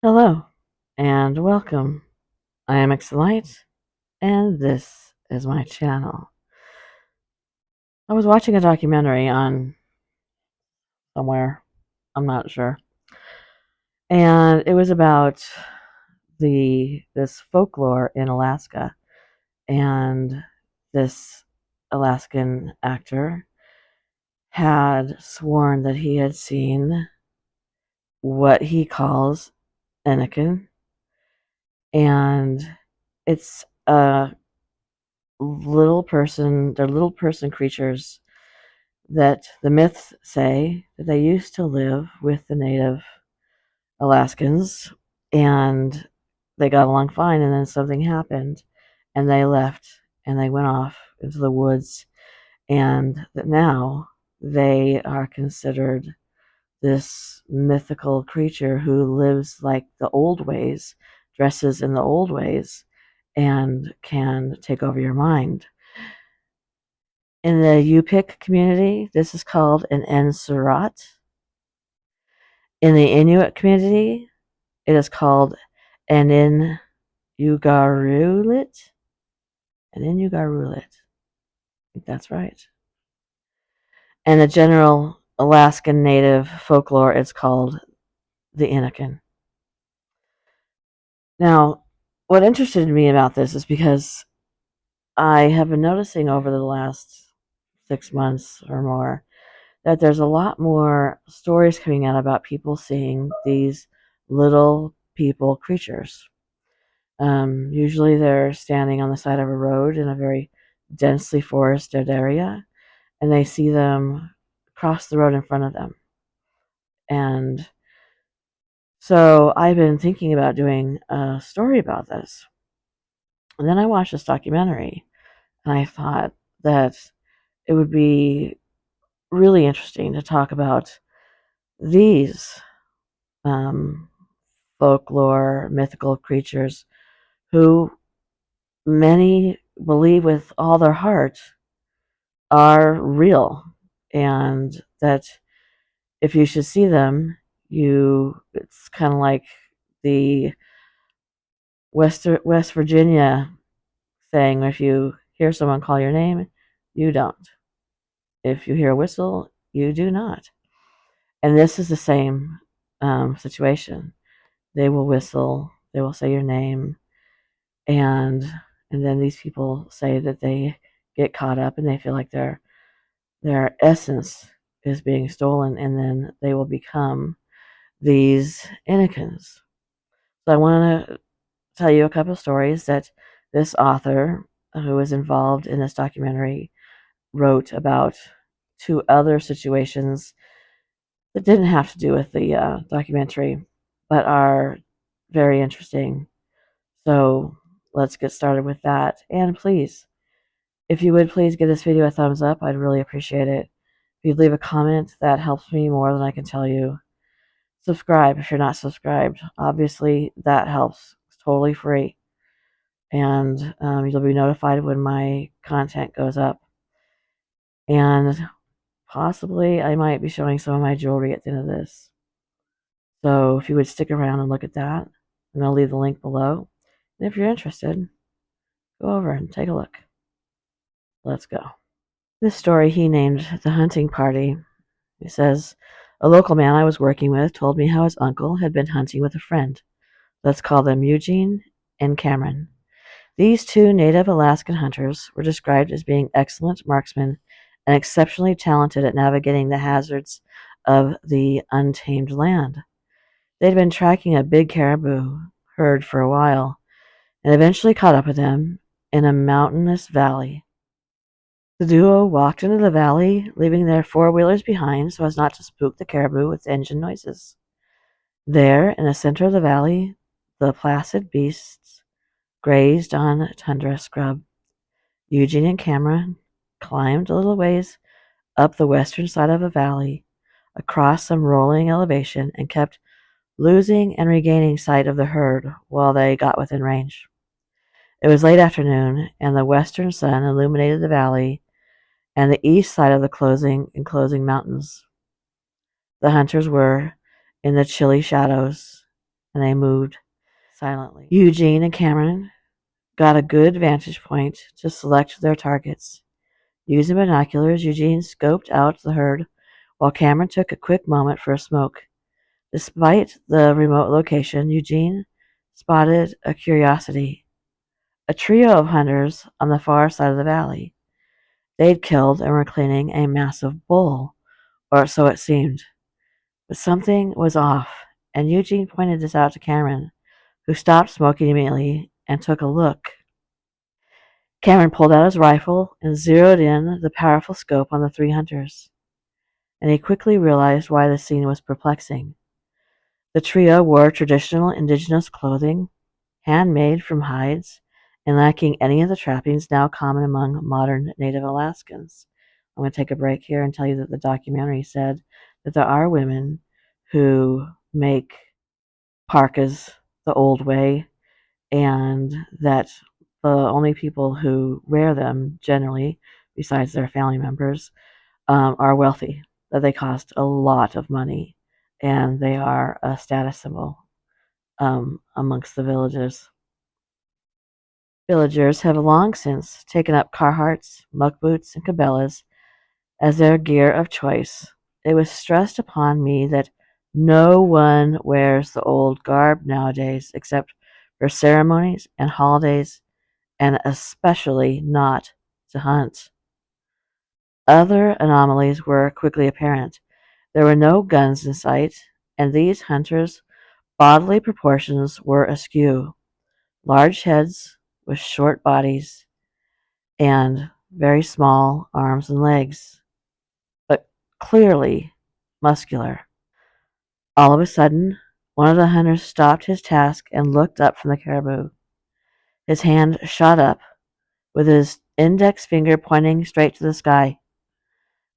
Hello and welcome. I am Xlight and this is my channel. I was watching a documentary on somewhere, I'm not sure, and it was about this folklore in Alaska, and this Alaskan actor had sworn that he had seen what he calls Enukin, and it's a they're little person creatures that the myths say that they used to live with the native Alaskans and they got along fine, and then something happened and they left and they went off into the woods, and that now they are considered this mythical creature who lives like the old ways, dresses in the old ways, and can take over your mind. In the Yupik community, this is called an Ensurat. In the Inuit community, it is called an Inugarulit. An Inugarulit. I think that's right. And the general Alaskan native folklore is called the Inukin. Now, what interested me about this is because I have been noticing over the last 6 months or more that there's a lot more stories coming out about people seeing these little people creatures. Usually they're standing on the side of a road in a very densely forested area, and they see them cross the road in front of them. And so I've been thinking about doing a story about this. And then I watched this documentary, and I thought that it would be really interesting to talk about these um, folklore, mythical creatures who many believe with all their heart are real, and that if you should see them, it's kind of like the West Virginia saying, if you hear someone call your name, you don't. If you hear a whistle, you do not. And this is the same situation. They will whistle, they will say your name, and then these people say that they get caught up and they feel like their essence is being stolen, and then they will become these Enukins. So I want to tell you a couple of stories that this author who was involved in this documentary wrote about two other situations that didn't have to do with the documentary, but are very interesting. So let's get started with that. And please, if you would please give this video a thumbs up, I'd really appreciate it. If you'd leave a comment, that helps me more than I can tell you. Subscribe if you're not subscribed. Obviously, that helps. It's totally free. And you'll be notified when my content goes up. And possibly I might be showing some of my jewelry at the end of this. So if you would stick around and look at that, and I'll leave the link below. And if you're interested, go over and take a look. Let's go. This story he named The Hunting Party. He says, a local man I was working with told me how his uncle had been hunting with a friend. Let's call them Eugene and Cameron. These two native Alaskan hunters were described as being excellent marksmen and exceptionally talented at navigating the hazards of the untamed land. They'd been tracking a big caribou herd for a while and eventually caught up with them in a mountainous valley. The duo walked into the valley, leaving their four-wheelers behind so as not to spook the caribou with engine noises. There, in the center of the valley, the placid beasts grazed on tundra scrub. Eugene and Cameron climbed a little ways up the western side of a valley, across some rolling elevation, and kept losing and regaining sight of the herd while they got within range. It was late afternoon, and the western sun illuminated the valley and the east side of the enclosing mountains. The hunters were in the chilly shadows, and they moved silently. Eugene and Cameron got a good vantage point to select their targets. Using binoculars, Eugene scoped out the herd, while Cameron took a quick moment for a smoke. Despite the remote location, Eugene spotted a curiosity: a trio of hunters on the far side of the valley. They'd killed and were cleaning a massive bull, or so it seemed. But something was off, and Eugene pointed this out to Cameron, who stopped smoking immediately and took a look. Cameron pulled out his rifle and zeroed in the powerful scope on the three hunters, and he quickly realized why the scene was perplexing. The trio wore traditional indigenous clothing, handmade from hides, and lacking any of the trappings now common among modern Native Alaskans. I'm going to take a break here and tell you that the documentary said that there are women who make parkas the old way, and that the only people who wear them generally, besides their family members, are wealthy, that they cost a lot of money, and they are a status symbol amongst the villagers. Villagers have long since taken up Carhartts, muck boots, and Cabela's as their gear of choice. It was stressed upon me that no one wears the old garb nowadays except for ceremonies and holidays, and especially not to hunt. Other anomalies were quickly apparent. There were no guns in sight, and these hunters' bodily proportions were askew: large heads with short bodies and very small arms and legs, but clearly muscular. All of a sudden, one of the hunters stopped his task and looked up from the caribou. His hand shot up, with his index finger pointing straight to the sky.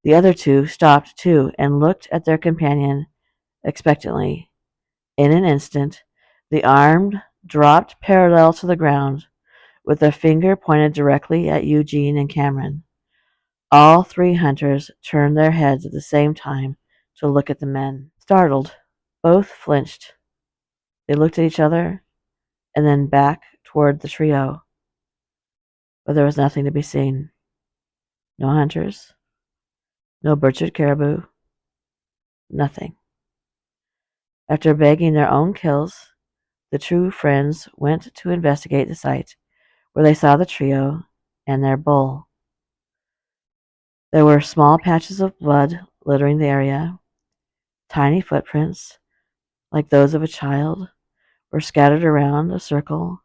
The other two stopped too and looked at their companion expectantly. In an instant, the arm dropped parallel to the ground, with their finger pointed directly at Eugene and Cameron. All three hunters turned their heads at the same time to look at the men. Startled, both flinched. They looked at each other and then back toward the trio, but there was nothing to be seen. No hunters, no butchered caribou, nothing. After bagging their own kills, the true friends went to investigate the site, where they saw the trio and their bull. There were small patches of blood littering the area. Tiny footprints, like those of a child, were scattered around a circle,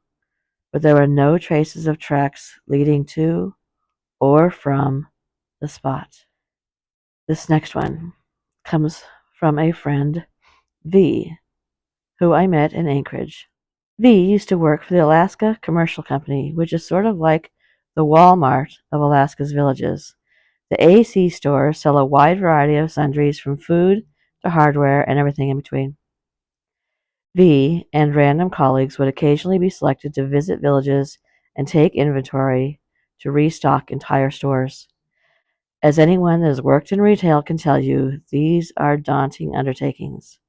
but there were no traces of tracks leading to or from the spot. This next one comes from a friend, V, who I met in Anchorage. V used to work for the Alaska Commercial Company, which is sort of like the Walmart of Alaska's villages. The AC stores sell a wide variety of sundries from food to hardware and everything in between. V and random colleagues would occasionally be selected to visit villages and take inventory to restock entire stores. As anyone that has worked in retail can tell you, these are daunting undertakings.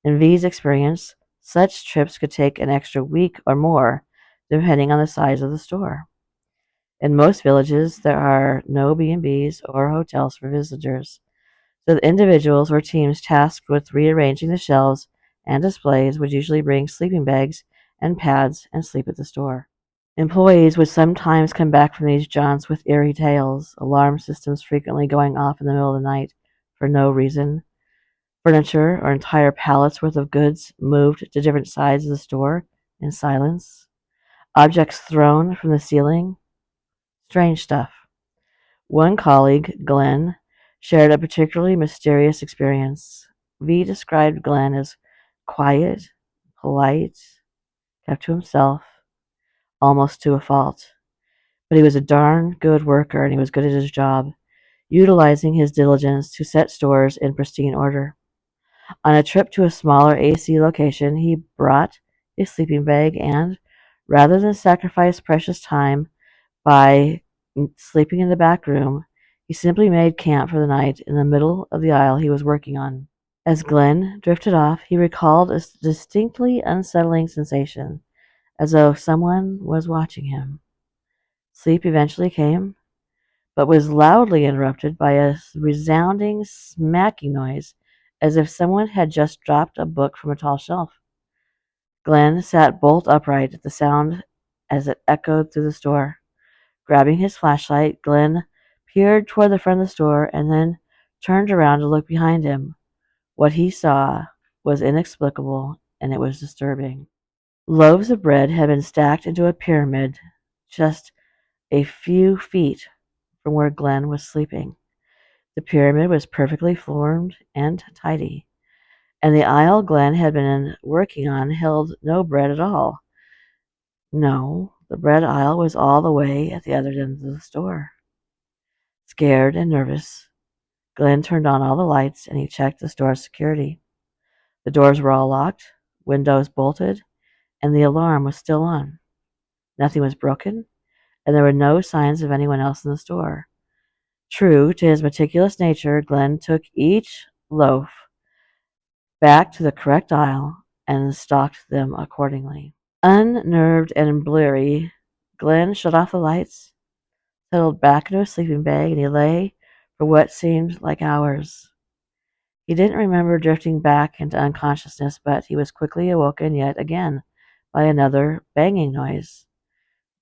In V's experience, such trips could take an extra week or more, depending on the size of the store. In most villages, there are no B&Bs or hotels for visitors, so the individuals or teams tasked with rearranging the shelves and displays would usually bring sleeping bags and pads and sleep at the store. Employees would sometimes come back from these jaunts with eerie tales, alarm systems frequently going off in the middle of the night for no reason, furniture or entire pallets worth of goods moved to different sides of the store in silence, objects thrown from the ceiling. Strange stuff. One colleague, Glenn, shared a particularly mysterious experience. V described Glenn as quiet, polite, kept to himself, almost to a fault. But he was a darn good worker, and he was good at his job, utilizing his diligence to set stores in pristine order. On a trip to a smaller AC location, he brought a sleeping bag and, rather than sacrifice precious time by sleeping in the back room, he simply made camp for the night in the middle of the aisle he was working on. As Glenn drifted off, he recalled a distinctly unsettling sensation, as though someone was watching him. Sleep eventually came, but was loudly interrupted by a resounding smacking noise, as if someone had just dropped a book from a tall shelf. Glenn sat bolt upright at the sound as it echoed through the store. Grabbing his flashlight, Glenn peered toward the front of the store and then turned around to look behind him. What he saw was inexplicable, and it was disturbing. Loaves of bread had been stacked into a pyramid just a few feet from where Glenn was sleeping. The pyramid was perfectly formed and tidy, and the aisle Glenn had been working on held no bread at all. No, the bread aisle was all the way at the other end of the store. Scared and nervous, Glenn turned on all the lights and he checked the store's security. The doors were all locked, windows bolted, and the alarm was still on. Nothing was broken, and there were no signs of anyone else in the store. True to his meticulous nature, Glenn took each loaf back to the correct aisle and stocked them accordingly. Unnerved and bleary, Glenn shut off the lights, settled back into a sleeping bag, and he lay for what seemed like hours. He didn't remember drifting back into unconsciousness, but he was quickly awoken yet again by another banging noise.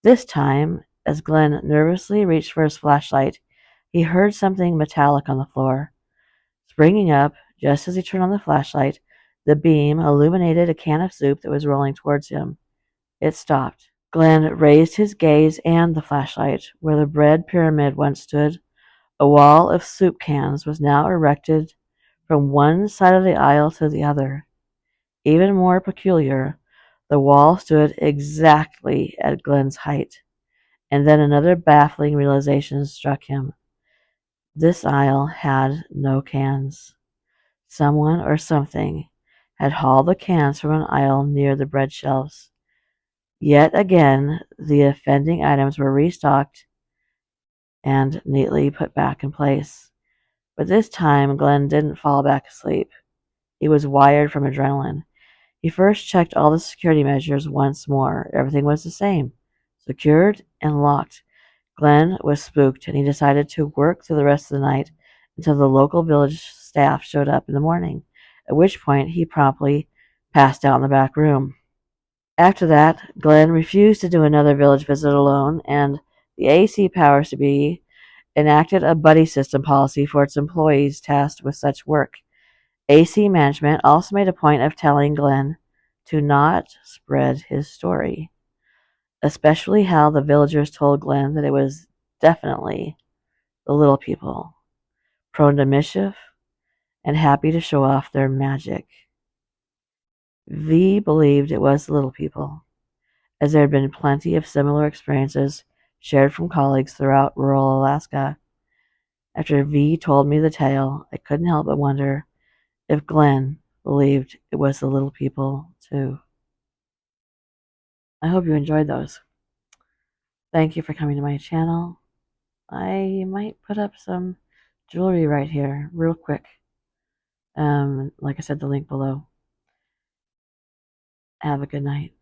This time, as Glenn nervously reached for his flashlight, he heard something metallic on the floor. Springing up, just as he turned on the flashlight, the beam illuminated a can of soup that was rolling towards him. It stopped. Glenn raised his gaze and the flashlight. Where the bread pyramid once stood, a wall of soup cans was now erected from one side of the aisle to the other. Even more peculiar, the wall stood exactly at Glenn's height. And then another baffling realization struck him. This aisle had no cans. Someone or something had hauled the cans from an aisle near the bread shelves. Yet again, the offending items were restocked and neatly put back in place. But this time, Glenn didn't fall back asleep. He was wired from adrenaline. He first checked all the security measures once more. Everything was the same, secured and locked. Glenn was spooked, and he decided to work through the rest of the night until the local village staff showed up in the morning, at which point he promptly passed out in the back room. After that, Glenn refused to do another village visit alone, and the AC powers to be enacted a buddy system policy for its employees tasked with such work. AC management also made a point of telling Glenn to not spread his story, especially how the villagers told Glenn that it was definitely the little people, prone to mischief and happy to show off their magic. V believed it was the little people, as there had been plenty of similar experiences shared from colleagues throughout rural Alaska. After V told me the tale, I couldn't help but wonder if Glenn believed it was the little people too. I hope you enjoyed those. Thank you for coming to my channel. I might put up some jewelry right here real quick. Like I said, the link below. Have a good night.